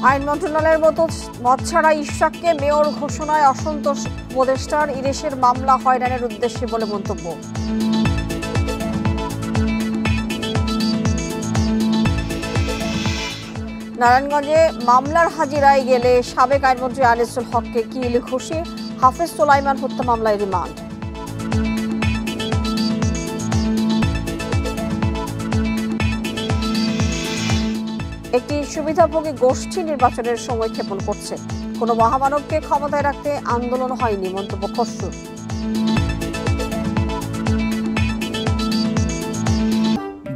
আইন মন্ত্রণালয়ের মত ছাড়া ইশরাককে মেয়র ঘোষণায় অসন্তোষ উপদেষ্টার। ইরেশের মামলা হয়রানির উদ্দেশ্যে বলে মন্তব্য। নারায়ণগঞ্জে মামলার হাজিরায় গেলে সাবেক আইনমন্ত্রী আনিসুল হককে কিল ঘুষিয়ে হাফেজ সোলাইমান হত্যা মামলায় রিমান্ড। একটি সুবিধাভোগী গোষ্ঠী নির্বাচনের সময় ক্ষেপণ করছে। কোনো মহামানবকে ক্ষমতায় রাখতে আন্দোলন হয়নি, মন্তব্য খসরুর।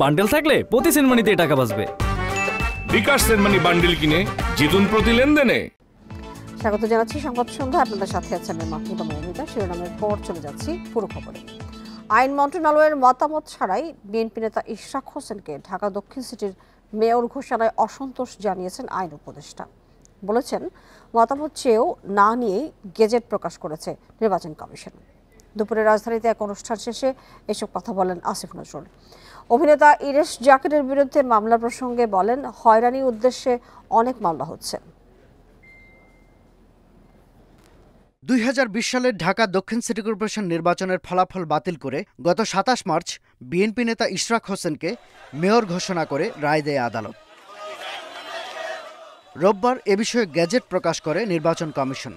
বান্ডেল থাকলে প্রতি সেনমানিতে টাকা বাঁচবে। বিকাশ সেনমানি বান্ডেল কিনে জিতুন প্রতি লেনদেনে। স্বাগত জানাচ্ছি সংবাদ সন্ধ্যা। আপনাদের সাথে আছেন মাহমুদা মৌমিতা। শিরোনামের পর চলে যাচ্ছি পুরো খবরে। আইন মন্ত্রণালয়ের মতামত ছাড়াই বিএনপি নেতা ইশরাক হোসেনকে ঢাকা দক্ষিণ সিটির মেয়র ঘোষণায় অসন্তোষ জানিয়েছেন আইন উপদেষ্টা। বলেছেন, মতামত চেয়েও না নিয়েই গেজেট প্রকাশ করেছে নির্বাচন কমিশন। দুপুরে রাজধানীতে এক অনুষ্ঠান শেষে এসব কথা বলেন আসিফ নজরুল। অভিনেতা ইরেশ জাকিরের বিরুদ্ধে মামলা প্রসঙ্গে বলেন, হয়রানির উদ্দেশ্যে অনেক মামলা হচ্ছে। 2020 সালের ঢাকা দক্ষিণ সিটি কর্পোরেশন নির্বাচনের ফলাফল বাতিল করে গত 27 মার্চ বিএনপি নেতা ইশরাক হোসেনকে মেয়র ঘোষণা করে রায় দেয় আদালত। রোববার এ বিষয়ে গেজেট প্রকাশ করে নির্বাচন কমিশন।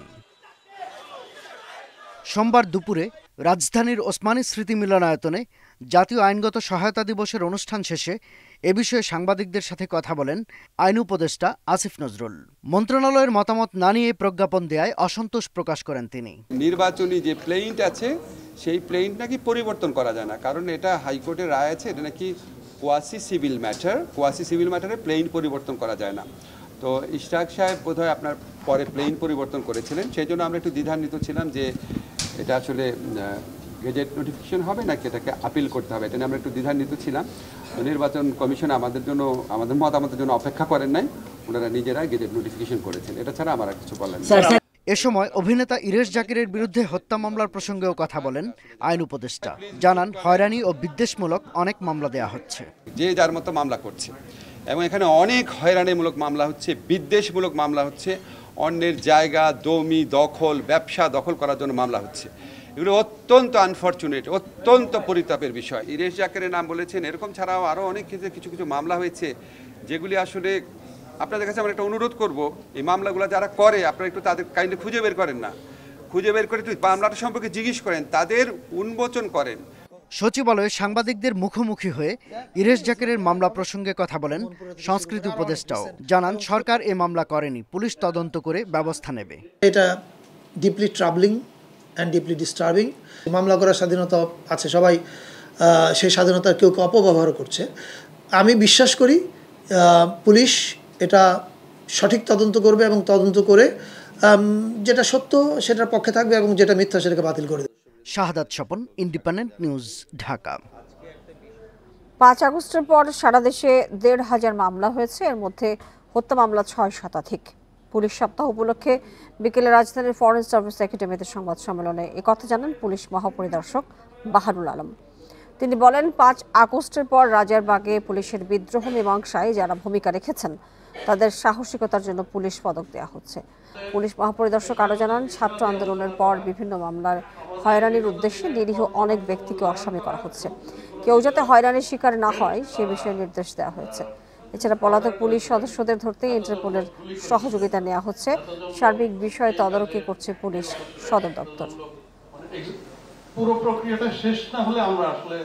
সোমবার দুপুরে রাজধানীর ওসমানী স্মৃতি মিলনায়তনে জাতীয় আইনগত সহায়তা দিবসের অনুষ্ঠান শেষে এ বিষয়ে সাংবাদিকদের সাথে কথা বলেন আইন উপদেষ্টা আসিফ নজরুল। মন্ত্রণালয়ের মতামত না নিয়ে প্রজ্ঞাপন দেয়ায় অসন্তোষ প্রকাশ করেন তিনি। নির্বাচনী যে প্লেইন্ট আছে সেই প্লেইন্ট নাকি পরিবর্তন করা যায় না, কারণ এটা হাইকোর্টের রায় আছে, এটা নাকি কোয়াসি সিভিল ম্যাটারে প্লেইন্ট পরিবর্তন করা যায় না। তো ইশরাক সাহেব বোধহয় আপনার পরে প্লেইন্ট পরিবর্তন করেছিলেন, সেই জন্য আমরা একটু দ্বিধান্বিত ছিলাম যে এটা আসলে গেজেট নোটিফিকেশন হবে নাকি এটাকে আপিল করতে হবে, এটা নিয়ে আমরা একটু দ্বিধান্বিত ছিলাম। নির্বাচন কমিশন আমাদের মতামতের জন্য অপেক্ষা করেন নাই, ওনারা নিজেরা গেজেট নোটিফিকেশন করেছেন। এটা ছাড়া আমার আর কিছু বলার নেই। এ সময় অভিনেতা ইরেশ জাকিরের বিরুদ্ধে হত্যা মামলার প্রসঙ্গেও কথা বলেন আইন উপদেষ্টা। জানান, হয়রানি ও বিদ্বেষমূলক অনেক মামলা দেয়া হচ্ছে। যে যার মতো মামলা করছে এবং এখানে অনেক হয়রানিমূলক মামলা হচ্ছে, বিদ্বেষমূলক মামলা হচ্ছে, অন্যের জায়গা জমি দখল, ব্যবসা দখল করার জন্য মামলা হচ্ছে। এগুলো অত্যন্ত আনফর্চুনেট, অত্যন্ত পরিতাপের বিষয়। ইরেশ জাকিরের নাম বলেছেন, এরকম ছাড়াও আরও অনেক ক্ষেত্রে কিছু কিছু মামলা হয়েছে যেগুলি আসলে আপনাদের কাছে আমরা একটা অনুরোধ করব, এই মামলাগুলো যারা করে আপনারা একটু তাদের কাইন্ডলি খুঁজে বের করেন না, খুঁজে বের করে একটু মামলাটা সম্পর্কে জিজ্ঞেস করেন, তাদের উন্মোচন করেন। সচিবালয়ে সাংবাদিকদের মুখোমুখি হয়ে ইরেশ জাকিরের মামলা প্রসঙ্গে কথা বলেন সংস্কৃতি উপদেষ্টাও। জানান, সরকার এ মামলা করেনি, পুলিশ তদন্ত করে ব্যবস্থা নেবে। এটা ডিপলি ট্রাবলিং অ্যান্ড ডিপলি ডিস্টার্বিং। মামলা করার স্বাধীনতা আছে, সবাই সেই স্বাধীনতার কেউ অপব্যবহার করছে। আমি বিশ্বাস করি পুলিশ এটা সঠিক তদন্ত করবে এবং তদন্ত করে যেটা সত্য সেটার পক্ষে থাকবে এবং যেটা মিথ্যা সেটাকে বাতিল করে দেবে। শাহাদাত স্বপন, ইন্ডিপেন্ডেন্ট নিউজ, ঢাকা। 5 আগস্টের পর সারা দেশে 1,500 মামলা হয়েছে, এর মধ্যে হত্যা মামলা 6 শতাধিক। পুলিশ সপ্তাহ উপলক্ষে বিকেলে রাজধানীর ফরেন সার্ভিস একাডেমিতে সংবাদ সম্মেলনে একথা জানান পুলিশ মহাপরিদর্শক বাহারুল আলম। তিনি বলেন, 5 আগস্টের পর রাজারবাগে পুলিশের বিদ্রোহ মীমাংসায় যারা ভূমিকা রেখেছেন তাদের সাহসিকতার জন্য পুলিশ পদক দেওয়া হচ্ছে। পুলিশ মহাপরিদর্শক আরও জানান, ছাত্র আন্দোলনের পর বিভিন্ন মামলার হয়রানির উদ্দেশ্যে নিরীহ অনেক ব্যক্তিকে আসামি করা হচ্ছে। কেউ যাতে হয়রানির শিকার না হয় সে বিষয়ে নির্দেশ দেওয়া হয়েছে। এছাড়া পলাতক পুলিশ সদস্যদের ধরতে ইন্টারপোলের সহযোগিতা নেওয়া হচ্ছে। সার্বিক বিষয়ে তদারকি করছে পুলিশ সদর দপ্তর। পুরো প্রক্রিয়াটা শেষ না হলে আমরা আসলে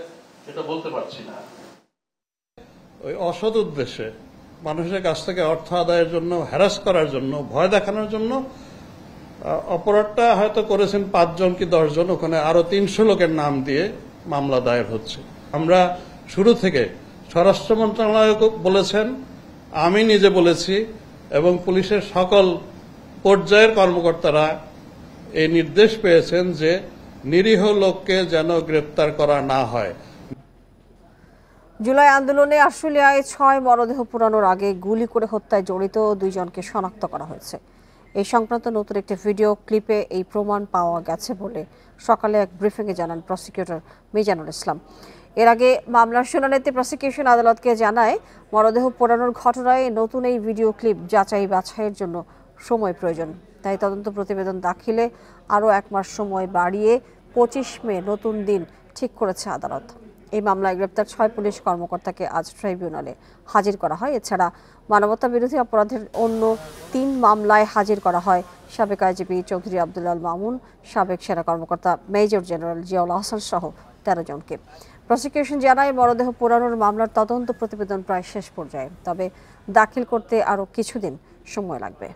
এটা বলতে পারছি না। ওই অসৎ উদ্দেশ্যে মানুষের কাছ থেকে অর্থ আদায়ের জন্য, হ্যারাস করার জন্য, ভয় দেখানোর জন্য অপরাধটা হয়তো করেছেন 5 জন কি 10 জন, ওখানে আরো 300 লোকের নাম দিয়ে মামলা দায়ের হচ্ছে। আমরা শুরু থেকে স্বরাষ্ট্র মন্ত্রণালয় বলেছেন, আমি নিজে বলেছি এবং পুলিশের সকল পর্যায়ের কর্মকর্তারা এই নির্দেশ পেয়েছেন যে নিরীহ লোককে যেন গ্রেপ্তার করা না হয়। জুলাই আন্দোলনে আশুলিয়ায় 6 মরদেহ পুরানোর আগে গুলি করে হত্যায় জড়িত 2 জনকে শনাক্ত করা হয়েছে। এই সংক্রান্ত নতুন একটি ভিডিও ক্লিপে এই প্রমাণ পাওয়া গেছে বলে সকালে এক ব্রিফিংয়ে জানান প্রসিকিউটর মিজানুল ইসলাম। এর আগে মামলার শুনানিতে প্রসিকিউশন আদালতকে জানায় মরদেহ পোড়ানোর ঘটনায় নতুন এই ভিডিও ক্লিপ যাচাই বাছাইয়ের জন্য সময় প্রয়োজন। তাই তদন্ত প্রতিবেদন দাখিলে আরও 1 মাস সময় বাড়িয়ে 25 মে নতুন দিন ঠিক করেছে আদালত। এই মামলায় গ্রেপ্তার 6 পুলিশ কর্মকর্তাকে আজ ট্রাইব্যুনালে হাজির করা হয়। এছাড়া মানবতা বিরোধী অপরাধের অন্য 3 মামলায় হাজির করা হয় সাবেক আইজিপি চৌধুরী আব্দুল আল মামুন, সাবেক সেনা কর্মকর্তা মেজর জেনারেল জিয়াউল আহসান সহ 13 জনকে। প্রসিকিউশন জানায় মরদেহ পোড়ানোর মামলার তদন্ত প্রতিবেদন প্রায় শেষ পর্যায়ে, তবে দাখিল করতে আরও কিছুদিন সময় লাগবে।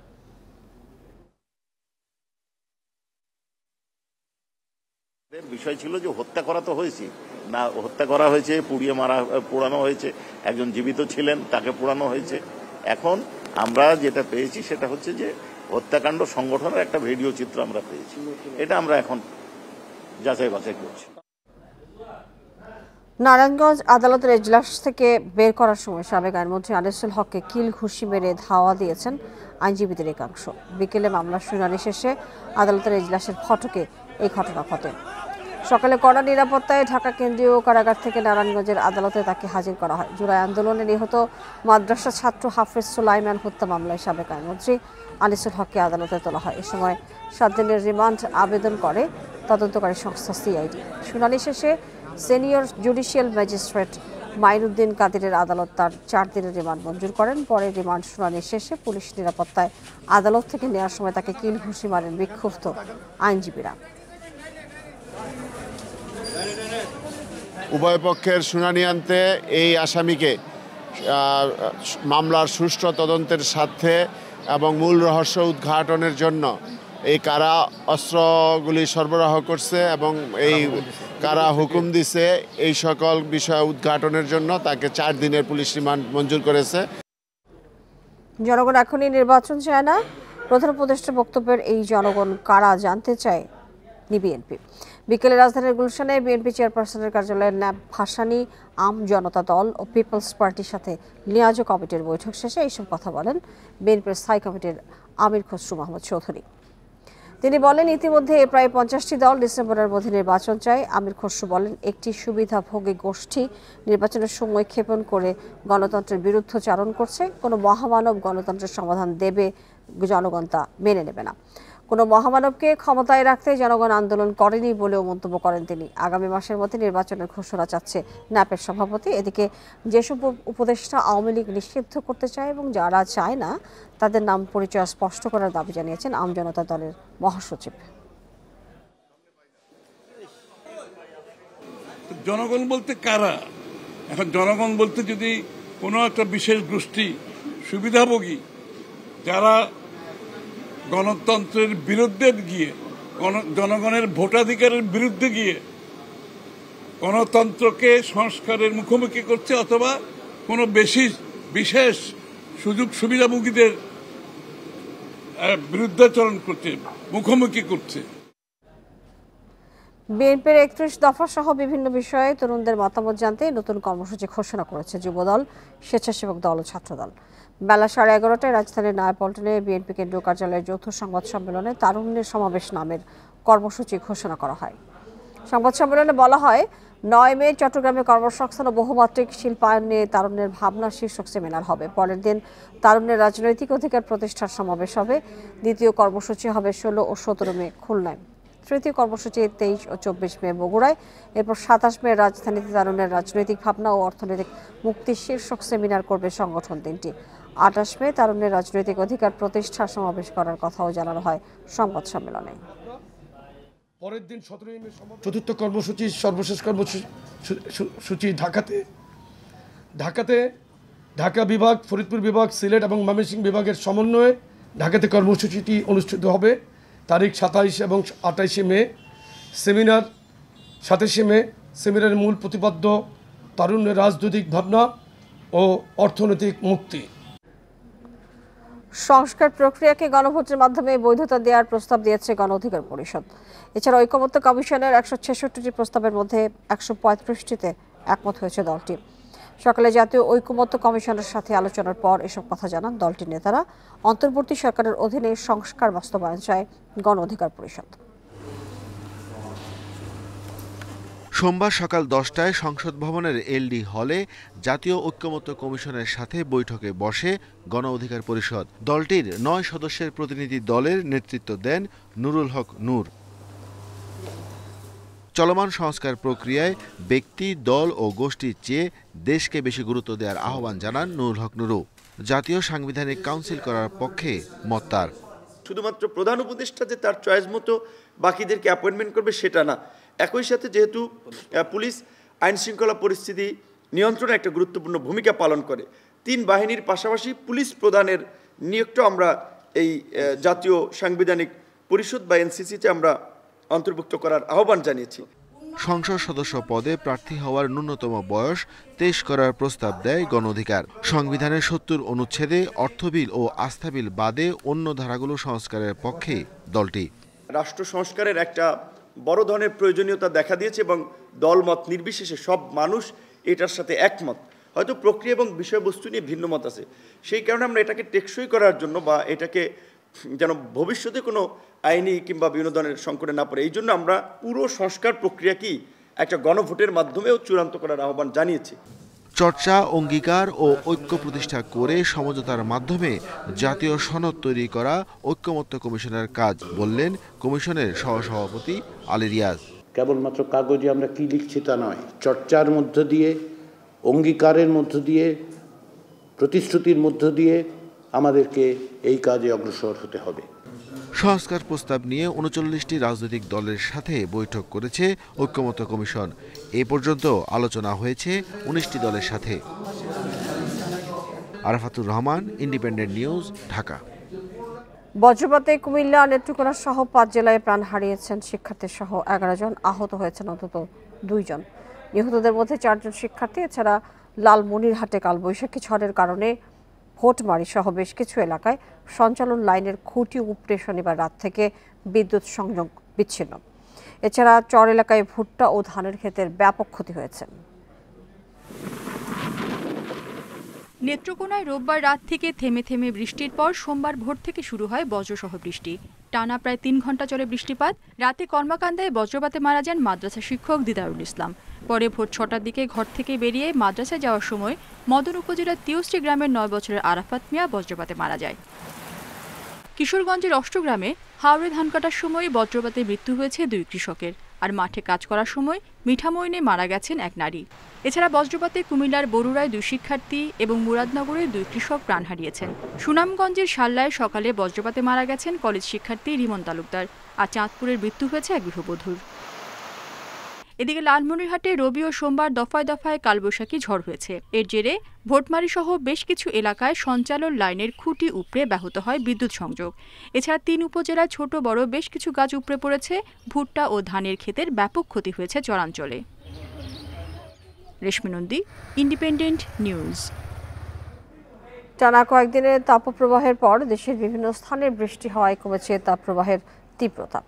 বিষয় ছিল যে হত্যা করা তো হয়েছে না, হত্যা করা হয়েছে, পোড়ানো হয়েছে, একজন জীবিত ছিলেন তাকে পোড়ানো হয়েছে। এখন আমরা যেটা পেয়েছি সেটা হচ্ছে যে হত্যাকাণ্ড সংগঠনের একটা ভিডিও চিত্র আমরা পেয়েছি, এটা আমরা এখন যাচাই বাছাই করছি। নারায়ণগঞ্জ আদালতের এজলাস থেকে বের করার সময় সাবেক আইনমন্ত্রী আনিসুল হককে কিল ঘুষি মেরে ধাওয়া দিয়েছেন আইনজীবীদের একাংশ। বিকেলে মামলার শুনানি শেষে আদালতের এজলাসের ফটকে এই ঘটনা ঘটে। সকালে কড়া নিরাপত্তায় ঢাকা কেন্দ্রীয় কারাগার থেকে নারায়ণগঞ্জের আদালতে তাকে হাজির করা হয়। জুলাই আন্দোলনে নিহত মাদ্রাসা ছাত্র হাফেজ সুলাইমান হত্যা মামলায় সাবেক আইনমন্ত্রী আনিসুল হককে আদালতে তোলা হয়। এ সময় 7 দিনের রিমান্ড আবেদন করে তদন্তকারী সংস্থা সিআইডি। শুনানি শেষে সিনিয়র জুডিশিয়াল ম্যাজিস্ট্রেট মাইনুদ্দিন কাদিরের আদালত তার 4 দিনের রিমান্ড মঞ্জুর করেন। পরে রিমান্ড শুনানি শেষে পুলিশ নিরাপত্তায় আদালত থেকে নেওয়ার সময় তাকে কিল ঘুষি মারেন বিক্ষুব্ধ আইনজীবীরা। উভয় পক্ষের শুনানি আনতে এই আসামিকে মামলার সুষ্ঠু তদন্তের স্বার্থে এবং মূল রহস্য উদ্ঘাটনের জন্য এই কারা অস্ত্রগুলি সরবরাহ করছে এবং এই কারা হুকুম দিছে এই সকল বিষয় উদ্ঘাটনের জন্য তাকে 4 দিনের পুলিশ রিমান্ড মঞ্জুর করেছে। জনগণ এখনই নির্বাচন চায় না, প্রধান উপদেষ্টার বক্তব্যের এই জনগণ কারা জানতে চায় বিএনপি। বিকেলে রাজধানীর গুলশানে বিএনপি চেয়ারপারসনের কার্যালয়ে ন্যাব, ভাসানী, আম জনতা দল ও পিপলস পার্টির সাথে লিয়াজো কমিটির বৈঠক শেষে এইসব কথা বলেন বিএনপির স্থায়ী কমিটির আমির খসরু মাহমুদ চৌধুরী। তিনি বলেন, ইতিমধ্যে প্রায় 50টি দল ডিসেম্বরের মধ্যে নির্বাচন চায়। আমির খসরু বলেন, একটি সুবিধাভোগী গোষ্ঠী নির্বাচনের সময় ক্ষেপণ করে গণতন্ত্রের বিরুদ্ধাচরণ করছে। কোনো মহামানব গণতন্ত্রের সমাধান দেবে, জনগণ তা মেনে নেবে না। কোনো মহামানবকে ক্ষমতায় রাখতে জনগণ আন্দোলন করেনি বলেও মন্তব্য করেন তিনি। আগামী মাসের মধ্যে নির্বাচনের ঘোষণা চাচ্ছে ন্যাপের সভাপতি। এদিকে যেসব উপদেষ্টা আওয়ামী লীগ নিষিদ্ধ করতে চায় এবং যারা চায় না তাদের নাম পরিচয় স্পষ্ট করার দাবি জানিয়েছেন আম জনতা দলের মহাসচিব। জনগণ বলতে কারা? এখন জনগণ বলতে যদি কোনো একটা বিশেষ গোষ্ঠী সুবিধাভোগী যারা গণতন্ত্রের বিরুদ্ধে গিয়ে, জনগণের ভোটাধিকারের বিরুদ্ধে গিয়ে গণতন্ত্রকে সংস্কারের মুখোমুখি করছে, অথবা কোনো বিশেষ সুযোগ সুবিধাভোগীদের বিরুদ্ধাচরণ করছে, মুখোমুখি করছে। বিএনপির 31 দফা সহ বিভিন্ন বিষয়ে তরুণদের মতামত জানতে নতুন কর্মসূচি ঘোষণা করেছে যুবদল, স্বেচ্ছাসেবক দল ও ছাত্রদল। বেলা 11:30টায় রাজধানীর নয়াপল্টনে বিএনপি কেন্দ্রীয় কার্যালয়ের যৌথ সংবাদ সম্মেলনে তারুণ্যের সমাবেশ নামের কর্মসূচি ঘোষণা করা হয়। সংবাদ সম্মেলনে বলা হয়, 9 মে চট্টগ্রামে কর্মসংস্থান ও বহুমাত্রিক শিল্পায়ন নিয়ে তারুণ্যের ভাবনা শীর্ষক সেমিনার হবে। পরের দিন তারুণ্যের রাজনৈতিক অধিকার প্রতিষ্ঠার সমাবেশ হবে। দ্বিতীয় কর্মসূচি হবে 16 ও 17 মে খুলনায়। তৃতীয় কর্মসূচি 23 ও 24 মে বগুড়ায়। এরপর 27 মে রাজধানীতে তারুণ্যের রাজনৈতিক ভাবনা ও অর্থনৈতিক মুক্তি শীর্ষক সেমিনার করবে সংগঠন তিনটি। 28 মে তারুণ্যের রাজনৈতিক অধিকার প্রতিষ্ঠার সমাবেশ করার কথাও জানানো হয় সংবাদ সম্মেলনে। পরের দিন 17 মে চতুর্থ কর্মসূচি, সর্বশেষ কর্মসূচি ঢাকাতে ঢাকা বিভাগ, ফরিদপুর বিভাগ, সিলেট এবং ময়মনসিংহ বিভাগের সমন্বয়ে ঢাকাতে কর্মসূচিটি অনুষ্ঠিত হবে। তারিখ 27 এবং 28 মে। সেমিনার 27 মে। সেমিনারের মূল প্রতিপাদ্য তারুণ্যের রাজনৈতিক ভাবনা ও অর্থনৈতিক মুক্তি। সংস্কার প্রক্রিয়াকে গণভোটের মাধ্যমে বৈধতা দেওয়ার প্রস্তাব দিয়েছে গণ অধিকার পরিষদ। এছাড়া ঐকমত্য কমিশনের 166টি প্রস্তাবের মধ্যে 135টিতে একমত হয়েছে দলটি। সকালে জাতীয় ঐকমত্য কমিশনের সাথে আলোচনার পর এসব কথা জানান দলটির নেতারা। অন্তর্বর্তী সরকারের অধীনে সংস্কার বাস্তবায়ন চায় গণ অধিকার পরিষদ। সোমবার সকাল 10টায় সংসদ ভবনের এলডি হলে জাতীয় ঐক্যমত্য কমিশনের সাথে বৈঠকে বসে গণ অধিকার পরিষদ। দলটির 9 সদস্যের প্রতিনিধি দলের নেতৃত্ব দেন নুরুল হক নূর। চলমান সংস্কার প্রক্রিয়ায় ব্যক্তি, দল ও গোষ্ঠীর চেয়ে দেশকে বেশি গুরুত্ব দেওয়ার আহ্বান জানান নুরুল হক নুরু। জাতীয় সাংবিধানিক কাউন্সিল করার পক্ষে মত তার। শুধুমাত্র প্রধান উপদেষ্টা যে তার চয়েস মতো বাকিদেরকে অ্যাপয়েন্টমেন্ট করবে সেটা না। একই সাথে যেহেতু পুলিশ আইন শৃঙ্খলা পরিস্থিতি নিয়ন্ত্রণে একটা গুরুত্বপূর্ণ ভূমিকা পালন করে, 3 বাহিনীর পাশাপাশি পুলিশ প্রধানের নিয়োগটা আমরা এই জাতীয় সাংবিধানিক পরিষদ বা এনসিসিতে আমরা অন্তর্ভুক্ত করার আহ্বান জানিয়েছি। সংসদ সদস্য পদে প্রার্থী হওয়ার ন্যূনতম বয়স 23 করার প্রস্তাব দেয় গণ অধিকার। সংবিধানের 70 অনুচ্ছেদে অর্থ বিল ও আস্থা বিল বাদে অন্য ধারাগুলো সংস্কারের পক্ষে দলটি। রাষ্ট্র সংস্কারের একটা বড় ধরনের প্রয়োজনীয়তা দেখা দিয়েছে এবং দলমত নির্বিশেষে সব মানুষ এটার সাথে একমত। হয়তো প্রক্রিয়া এবং বিষয়বস্তু নিয়ে ভিন্ন মত আছে, সেই কারণে আমরা এটাকে টেকসই করার জন্য বা এটাকে যেন ভবিষ্যতে কোনো আইনি কিংবা বিভিন্ন ধরনের সংকটে না পড়ে, এই জন্য আমরা পুরো সংস্কার প্রক্রিয়াকেই একটা গণভোটের মাধ্যমেও চূড়ান্ত করার আহ্বান জানিয়েছি। চর্চা, অঙ্গীকার ও ঐক্য প্রতিষ্ঠা করে সমঝোতার মাধ্যমে জাতীয় সনদ তৈরি করা ঐক্যমত্য কমিশনের কাজ, বললেন কমিশনের সহসভাপতি আলী রিয়াজ। কেবলমাত্র কাগজে আমরা কি লিখছি তা নয়, চর্চার মধ্য দিয়ে, অঙ্গীকারের মধ্য দিয়ে, প্রতিশ্রুতির মধ্য দিয়ে আমাদেরকে এই কাজে অগ্রসর হতে হবে। সংস্কার প্রস্তাব নিয়ে 39টি রাজনৈতিক দলের সাথে বৈঠক করেছে ঐক্যমত্য কমিশন। এ পর্যন্ত আলোচনা হয়েছে 19টি দলের সাথে। Arafatur Rahman, independent news, Dhaka. বজ্রপাতে কুমিল্লা, নেত্রকোনা সহ 5 জেলায় প্রাণ হারিয়েছেন শিক্ষার্থী সহ 11 জন, আহত হয়েছেন অন্তত 2 জন। নিহতদের মধ্যে 4 জন শিক্ষার্থী। এছাড়া লালমনিরহাটে কালবৈশাখী ঝড়ের কারণে ভোটমারি সহ বেশ কিছু এলাকায় সঞ্চালন লাইনের খুঁটি উপড়ে শনিবার রাত থেকে বিদ্যুৎ সংযোগ বিচ্ছিন্ন। এছাড়া চর এলাকায় ভুট্টা ও ধানের ক্ষেতের ব্যাপক ক্ষতি হয়েছে। নেত্রকোনায় রোববার রাত থেকে থেমে থেমে বৃষ্টির পর সোমবার ভোর থেকে শুরু হয় বজ্রসহ বৃষ্টি। টানা প্রায় 3 ঘন্টা চলে বৃষ্টিপাত। রাতে কর্মাকান্দায় বজ্রপাতে মারা যান মাদ্রাসা শিক্ষক দিদারুল ইসলাম। পরে ভোর 6টার দিকে ঘর থেকে বেরিয়ে মাদ্রাসায় যাওয়ার সময় মদন উপজেলার তিয়শ্রী গ্রামের 9 বছরের আরাফাত মিয়া বজ্রপাতে মারা যায়। কিশোরগঞ্জের অষ্টগ্রামে হাওড়ে ধান কাটার সময় বজ্রপাতে মৃত্যু হয়েছে 2 কৃষকের। আর মাঠে কাজ করার সময় মিঠামইনে মারা গেছেন 1 নারী। এছাড়া বজ্রপাতে কুমিল্লার বরুড়ায় 2 শিক্ষার্থী এবং মুরাদনগরের 2 কৃষক প্রাণ হারিয়েছেন। সুনামগঞ্জের শাল্লায় সকালে বজ্রপাতে মারা গেছেন কলেজ শিক্ষার্থী রিমন তালুকদার। আর চাঁদপুরের মৃত্যু হয়েছে এক গৃহবধূর। এদিকে লালমনিরহাটে রবি ও সোমবার দফায় দফায় কালবৈশাখী ঝড় হয়েছে। এর জেরে ভোটমারি সহ বেশ কিছু এলাকায় সঞ্চালন লাইনের খুঁটি উপড়ে ব্যাহত হয় বিদ্যুৎ সংযোগ। এছাড়া 3 উপজেলায় ছোট বড় বেশ কিছু গাছ উপড়ে পড়েছে। ভুট্টা ও ধানের ক্ষেতের ব্যাপক ক্ষতি হয়েছে চরাঞ্চলে। রেশমি নন্দী, ইন্ডিপেন্ডেন্ট নিউজ। টানা কয়েকদিনের তাপপ্রবাহের পর দেশের বিভিন্ন স্থানে বৃষ্টি হওয়ায় কমেছে তাপপ্রবাহের তীব্রতা।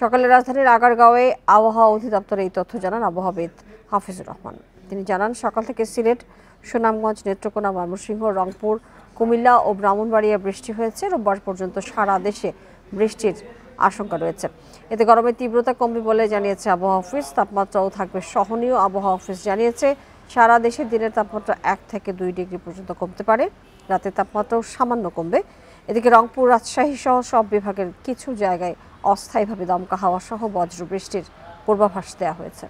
সকালে রাজধানীর আগারগাঁওয়ে আবহাওয়া অধিদপ্তরে এই তথ্য জানান আবহাওয়াবিদ হাফিজুর রহমান। তিনি জানান, সকাল থেকে সিলেট, সুনামগঞ্জ, নেত্রকোনা, ময়মনসিংহ, রংপুর, কুমিল্লা ও ব্রাহ্মণবাড়িয়া বৃষ্টি হয়েছে। রোববার পর্যন্ত সারা দেশে বৃষ্টির আশঙ্কা রয়েছে। এতে গরমের তীব্রতা কমবে বলে জানিয়েছে আবহাওয়া অফিস। তাপমাত্রাও থাকবে সহনীয়। আবহাওয়া অফিস জানিয়েছে, সারা দেশে দিনের তাপমাত্রা 1 থেকে 2 ডিগ্রি পর্যন্ত কমতে পারে। রাতের তাপমাত্রাও সামান্য কমবে। এদিকে রংপুর, রাজশাহী সহ সব বিভাগের কিছু জায়গায় অস্থায়ীভাবে দমকা হাওয়া সহ বজ্র বৃষ্টির পূর্বাভাস দেওয়া হয়েছে।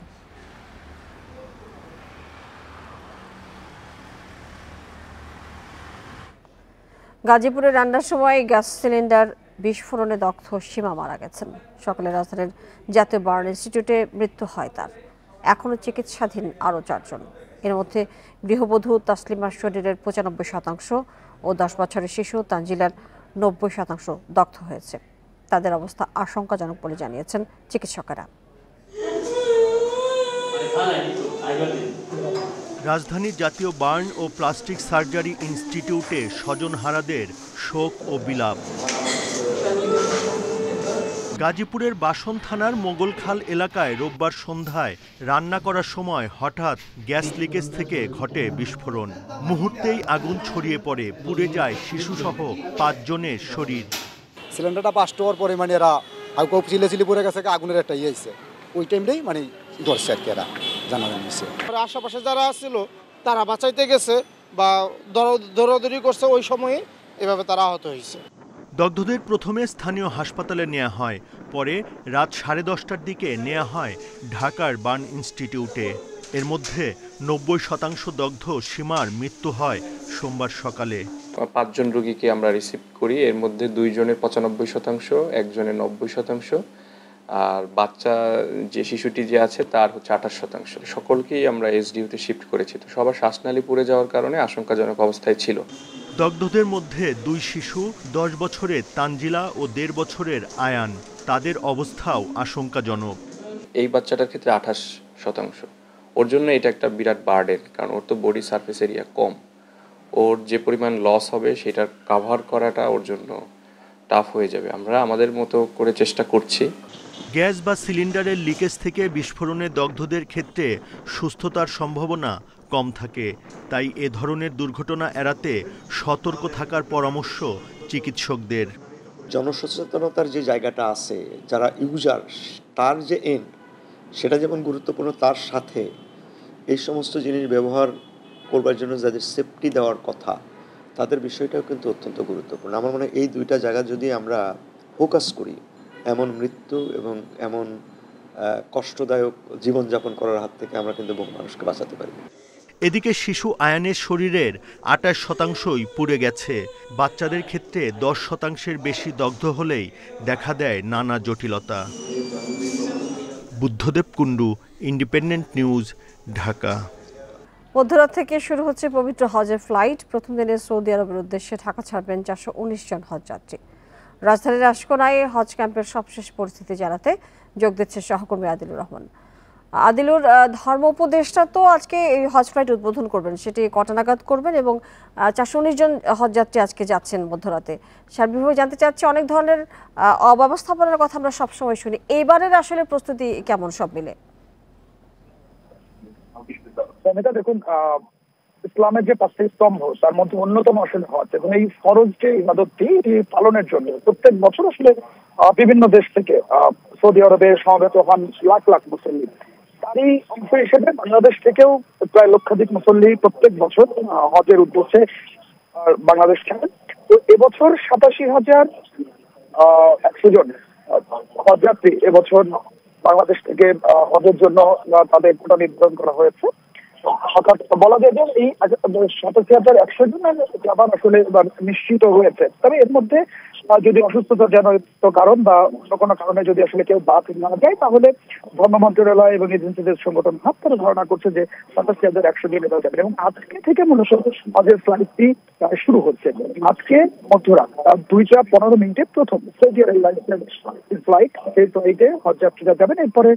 গাজীপুরে রান্নার সময় গ্যাস সিলিন্ডার বিস্ফোরণে দগ্ধ সীমা মারা গেছেন। সকালে রাজধানীর জাতীয় বার্ন ইনস্টিটিউটে মৃত্যু হয় তার। এখনও চিকিৎসাধীন আরও 4 জন। এর মধ্যে গৃহবধূ তাসলিমার শরীরের 95% ও 10 বছরের শিশু তানজিলার 90% দগ্ধ হয়েছে। তাদের অবস্থা আশঙ্কাজনক বলে জানিয়েছেন চিকিৎসকেরা। রাজধানীর জাতীয় বার্ন ও প্লাস্টিক সার্জারি ইনস্টিটিউটে স্বজনহারাদের শোক ও বিলাপ। গাজীপুরের বাসন থানার মোগলখাল এলাকায় রোববার সন্ধ্যায় রান্না করার সময় হঠাৎ গ্যাস লিকেজ থেকে ঘটে বিস্ফোরণ। মুহূর্তেই আগুন ছড়িয়ে পড়ে, পুড়ে যায় শিশুসহ 5 জনের শরীর। সিলিন্ডারটা বাস্ট হওয়ার পরে এরা চিলে পড়ে গেছে, আগুনের একটা ইয়ে হয়েছে, ওই টাইমটাই ধরছে আর কি এরা। জানানো হয়েছে। আশেপাশে যারা ছিল তারা বাঁচাইতে গেছে বা দৌড়াদৌড়ি করছে, ওই সময়ে এভাবে তারা আহত হয়েছে। দগ্ধদের প্রথমে স্থানীয় হাসপাতালে নেওয়া হয়, পরে রাত 10:30টার দিকে নেওয়া হয় ঢাকার বার্ন ইনস্টিটিউটে। এর মধ্যে 90% দগ্ধ সীমার মৃত্যু হয় সোমবার সকালে। 5 জন রোগীকে আমরা রিসিভ করি, এর মধ্যে 2 জনের 95%, একজনের 90%, আর বাচ্চা যে শিশুটি যে আছে তার হচ্ছে 28%। সকলকেই আমরা এসডিইউতে শিফট করেছি। তো সবার শ্বাসনালী পুড়ে যাওয়ার কারণে আশঙ্কাজনক অবস্থায় ছিল। দগ্ধদের মধ্যে 2 শিশু, 10 বছরের তানজিলা ও 1.5 বছরের আয়ান। তাদের অবস্থাও আশঙ্কাজনক। এই বাচ্চাটার ক্ষেত্রে 28%। ওর জন্য এটা একটা বিরাট বার্ডেন, কারণ ওর তো বডি সারফেস এরিয়া কম। ওর যে পরিমাণ লস হবে সেটা কাভার করাটা ওর জন্য টাফ হয়ে যাবে। আমরা আমাদের মতো করে চেষ্টা করছি। গ্যাস বা সিলিন্ডারের লিকেজ থেকে বিস্ফোরণে দগ্ধদের ক্ষেত্রে সুস্থতার সম্ভাবনা কম থাকে, তাই এ ধরনের দুর্ঘটনা এড়াতে সতর্ক থাকার পরামর্শ চিকিৎসকদের। জনসচেতনতার যে জায়গাটা আছে, যারা ইউজার তার যে এন্ড সেটা যেমন গুরুত্বপূর্ণ, তার সাথে এই সমস্ত জিনিস ব্যবহার করবার জন্য যাদের সেফটি দেওয়ার কথা তাদের বিষয়টাও কিন্তু অত্যন্ত গুরুত্বপূর্ণ। আমার মনে হয় এই দুইটা জায়গা যদি আমরা ফোকাস করি, এমন মৃত্যু এবং এমন কষ্টদায়ক জীবনযাপন করার হাত থেকে আমরা কিন্তু বহু মানুষকে বাঁচাতে পারি। এদিকে শিশু আয়ানের শরীরের 28%ই পুড়ে গেছে। বাচ্চাদের ক্ষেত্রে 10%-এর বেশি দগ্ধ হলেই দেখা দেয় নানা জটিলতা। Buddhadeb Kundu, independent news, Dhaka. মধ্যরাত থেকে শুরু হচ্ছে পবিত্র হজের ফ্লাইট। প্রথম দিনে সৌদি আরবের উদ্দেশ্যে ঢাকা ছাড়বেন 419 জন হজযাত্রী। রাজধানীর আশকোনায় হজ ক্যাম্পের সবশেষ পরিস্থিতি জানাতে যোগ দিচ্ছে সহকর্মী আদিলুর রহমান। আদিলুর, ধর্ম উপদেষ্টা তো আজকে এই হজ ফ্লাইট উদ্বোধন করবেন, সেটি কটা নাগাদ করবেন এবং 419 জন হজযাত্রী আজকে যাচ্ছেন মধ্যরাতে। সার্বিকভাবে জানতে চাচ্ছি, অনেক ধরনের অব্যবস্থাপনার কথা আমরা সবসময় শুনি, এইবারের আসলে প্রস্তুতি কেমন সব মিলে? দেখুন, ইসলামের যে 5টি স্তম্ভ তার মধ্যে অন্যতম আসলে হজ, এবং এই ফরজ যে ইবাদতটি পালনের জন্য প্রত্যেক বছর আসলে বিভিন্ন দেশ থেকে সৌদি আরবে সমবেত হন লাখ লাখ মুসল্লি। তারই অংশ হিসেবে বাংলাদেশ থেকেও প্রায় লক্ষাধিক মুসল্লি প্রত্যেক বছর হজের উদ্দেশ্যে বাংলাদেশ ছাড়েন। তো এবছর 87,100 জন হজযাত্রী এবছর বাংলাদেশ থেকে হজের জন্য তাদের কোটা নির্ধারণ করা হয়েছে। অর্থাৎ বলা যায় যে এই 87,100 জনের যাবার আসলে নিশ্চিত হয়েছে। তবে এর মধ্যে যদি অসুস্থতা জনিত কারণ বা অন্য কোনো কারণে যদি আসলে কেউ বাদ না যায়, তাহলে ধর্ম মন্ত্রণালয় এবং এজেন্সিদের সংগঠন হাত তারা ধারণা করছে যে 87,100 জন এবার যাবে। এবং আজকে থেকে মূলত হজের ফ্লাইটটি শুরু হচ্ছে। আজকে মধ্যরাত 2:15 প্রথম সৌদি এয়ারলাইন্সের ফ্লাইট, সেই ফ্লাইটে হজযাত্রীরা যাবেন। এরপরে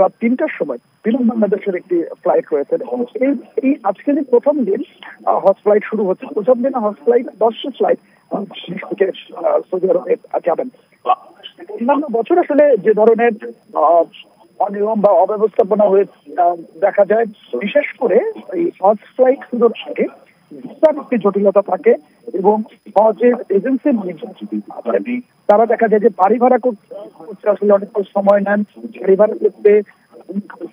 রাত 3টার সময় বিমান বাংলাদেশের একটি ফ্লাইট রয়েছে। এই আজকে যে প্রথম দিন হজ ফ্লাইট শুরু হচ্ছে, প্রথম দিন হজ ফ্লাইট 10 ফ্লাইট থেকে সৌদি আরবে যাবেন। অন্যান্য বছর আসলে যে ধরনের অনিয়ম বা অব্যবস্থাপনা হয়ে দেখা যায়, বিশেষ করে এই হজ ফ্লাইট শুরুর আগে ভিসার একটি জটিলতা থাকে এবং হজের এজেন্সি তারা দেখা যায় যে বাড়ি ভাড়া করতে আসলে অনেক সময় নেন, গাড়ি ভাড়া করতে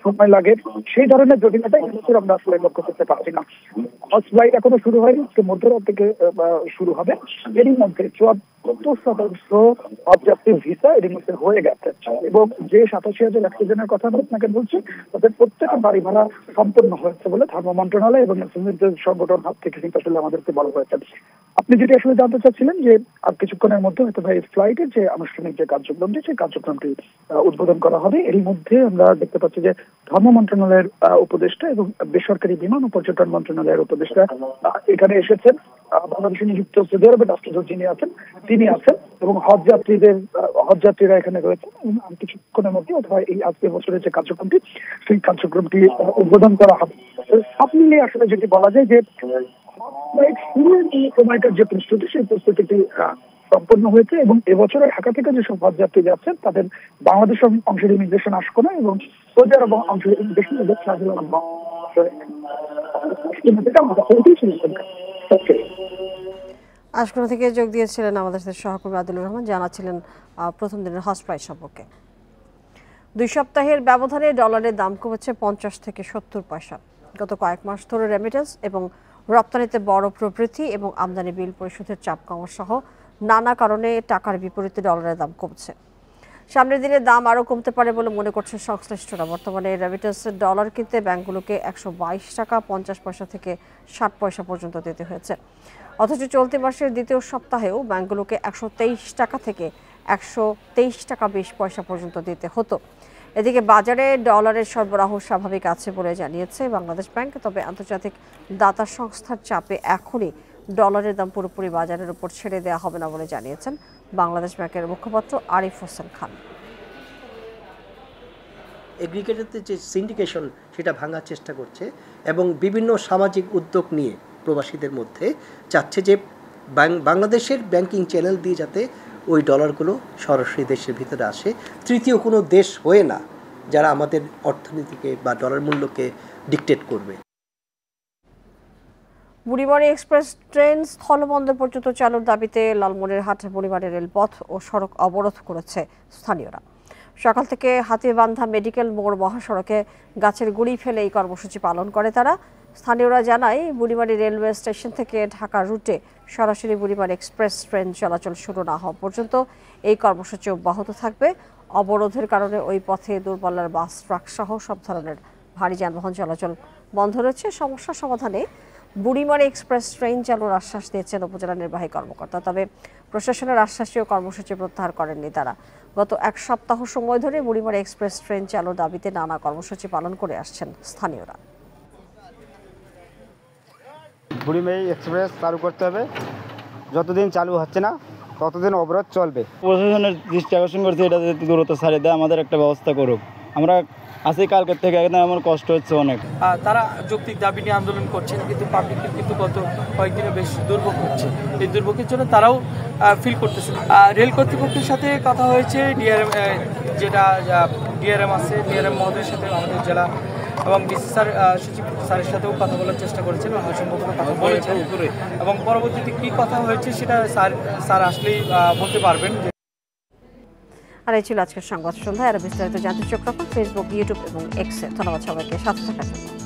সময় লাগে। সেই ধরনের জটিলতা এবছর আমরা আসলে লক্ষ্য করতে পারছি না। হজ ফ্লাইট এখনো শুরু হয়নি, মধ্যরাত থেকে শুরু হবে। এরই মধ্যে 74% হজযাত্রীর ভিসা এরই মধ্যে হয়ে গেছে এবং যে 87,100 জনের কথা আমি আপনাকে বলছি, তাদের প্রত্যেকটা বাড়ি ভাড়া সম্পন্ন হয়েছে বলে ধর্ম মন্ত্রণালয় এবং সংগঠন হাত থেকে কিন্তু আসলে আমাদেরকে বলা হয়েছে। আপনি যেটি আসলে জানতে চাচ্ছিলেন যে আর কিছুক্ষণের মধ্যে হয়তো এই ফ্লাইটের যে আনুষ্ঠানিক যে কার্যক্রমটি, সেই কার্যক্রমটি উদ্বোধন করা হবে। এরই মধ্যে আমরা দেখতে পাচ্ছি যে ধর্ম মন্ত্রণালয়ের উপদেষ্টা এবং বেসরকারি বিমান ও পর্যটন মন্ত্রণালয়ের উপদেষ্টা এখানে এসেছেন। বাংলাদেশে নিযুক্ত সৌদি আরবের রাষ্ট্রদূত যিনি আছেন তিনি আছেন এবং হজযাত্রীরা এখানে রয়েছেন। কিছুক্ষণের মধ্যে অথবা এই আজকে বছরের যে কার্যক্রমটি, সেই কার্যক্রমটি উদ্বোধন করা হবে। সব মিলিয়ে আসলে যেটি বলা যায় যে শুরুর সময়কার যে প্রস্তুতি, সেই প্রস্তুতিটি সম্পন্ন হয়েছে এবং এবছরে ঢাকা থেকে যেসব হজযাত্রী যাচ্ছেন তাদের বাংলাদেশ অংশের ইমিগ্রেশন আশকোনা এবং সৌদি আরব অংশের ইমিগ্রেশন আশকোনা থেকে যোগ দিয়েছিলেন আমাদের সাথে সহকর্মী আদিলুর রহমান, জানাচ্ছিলেন প্রথম দিনের হজ ফ্লাইট সম্পর্কে। 2 সপ্তাহের ব্যবধানে ডলারের দাম কমেছে 50 থেকে 70 পয়সা। গত কয়েক মাস ধরে রেমিটেন্স এবং রপ্তানিতে বড় প্রবৃদ্ধি এবং আমদানি বিল পরিশোধের চাপ কমা সহ নানা কারণে টাকার বিপরীতে ডলারের দাম কমছে। সামনের দিনে দাম আরও কমতে পারে বলে মনে করছে সংশ্লিষ্টরা। বর্তমানে রেমিটেন্সের ডলার কিনতে ব্যাংকগুলোকে 122 টাকা 50 পয়সা থেকে 60 পয়সা পর্যন্ত দিতে হয়েছে। অথচ চলতি মাসের দ্বিতীয় সপ্তাহেও ব্যাংকগুলোকে 123 টাকা থেকে 123 টাকা 20 পয়সা পর্যন্ত দিতে হতো। এদিকে বাজারে ডলারের সরবরাহ স্বাভাবিক আছে বলে জানিয়েছে বাংলাদেশ ব্যাংক। তবে আন্তর্জাতিক দাতা সংস্থার চাপে এখনই ডলারের দাম পুরোপুরি বাজারের উপর ছেড়ে দেওয়া হবে না বলে জানিয়েছেন বাংলাদেশ ব্যাংকের মুখপাত্র আরিফ হোসেন খান। এগ্রিগেটেড যে সিন্ডিকেশন সেটা ভাঙার চেষ্টা করছে এবং বিভিন্ন সামাজিক উদ্যোগ নিয়ে প্রবাসীদের মধ্যে চাচ্ছে যে বাংলাদেশের ব্যাংকিং চ্যানেল দিয়ে যাতে ওই ডলারগুলো সরাসরি দেশের ভিতরে আসে, তৃতীয় কোনো দেশ হয়ে না যারা আমাদের অর্থনীতিকে বা ডলার মূল্যকে ডিকটেট করবে। বুড়িমারি এক্সপ্রেস ট্রেন স্থলবন্দর পর্যন্ত চালুর দাবিতে লালমনিরহাট বুড়িমারি রেলপথ ও সড়ক অবরোধ করেছে স্থানীয়রা। সকাল থেকে হাতিবান্ধা মেডিকেল মোড় মহাসড়কে গাছের গুঁড়ি ফেলে এই কর্মসূচি পালন করে তারা। স্থানীয়রা জানায় বুড়িমারি রেলওয়ে স্টেশন থেকে ঢাকা রুটে সরাসরি বুড়িমারি এক্সপ্রেস ট্রেন চলাচল শুরু না হওয়া পর্যন্ত এই কর্মসূচি অব্যাহত থাকবে। অবরোধের কারণে ওই পথে দূরপাল্লার বাস, ট্রাক সহ সব ধরনের ভারী যানবাহন চলাচল বন্ধ রয়েছে। সমস্যা সমাধানে বুড়িমারি এক্সপ্রেস ট্রেন চালুর আশ্বাস দিয়েছেন উপজেলা নির্বাহী কর্মকর্তা। তবে প্রশাসনের আশ্বাসীয় কর্মসূচি প্রত্যাহার করেননি তারা। গত এক সপ্তাহ সময় ধরে বুড়িমারি এক্সপ্রেস ট্রেন চালুর দাবিতে নানা কর্মসূচি পালন করে আসছেন স্থানীয়রা। বুড়িমারি এক্সপ্রেস চালু করতে হবে, যতদিন চালু হচ্ছে না ততদিন অবরোধ চলবে। প্রশাসনের দৃষ্টি আকর্ষণ করছে এটা যদি দূরত্ব ছাড়িয়ে দেয় আমাদের একটা ব্যবস্থা করুক। আমরা আসি কালকের থেকে, একদম আমার কষ্ট হচ্ছে অনেক। তারা যৌক্তিক দাবি নিয়ে আন্দোলন করছেন, কিন্তু পাবলিক কিন্তু গত কয়েকদিনে বেশ দুর্ভোগ হচ্ছে। এই দুর্ভোগের জন্য তারাও ফিল করতেছে। রেল কর্তৃপক্ষের সাথে কথা হয়েছে, ডিআরএম যেটা ডিআরএম আছে, ডিআরএম মহোদয়ের সাথে আমাদের জেলা এবং ডিসি স্যার সচিব স্যারের সাথেও কথা বলার চেষ্টা করেছেন, সম্ভবত কথা বলেছেন এবং পরবর্তীতে কী কথা হয়েছে সেটা স্যার আসলেই বলতে পারবেন। আর এই ছিল আজকের সংবাদ সন্ধ্যা। আর বিস্তারিত জানতে চোখ রাখুন ফেসবুক, ইউটিউব এবং এক্সে। ধন্যবাদ সবাইকে সাথে থাকার জন্য।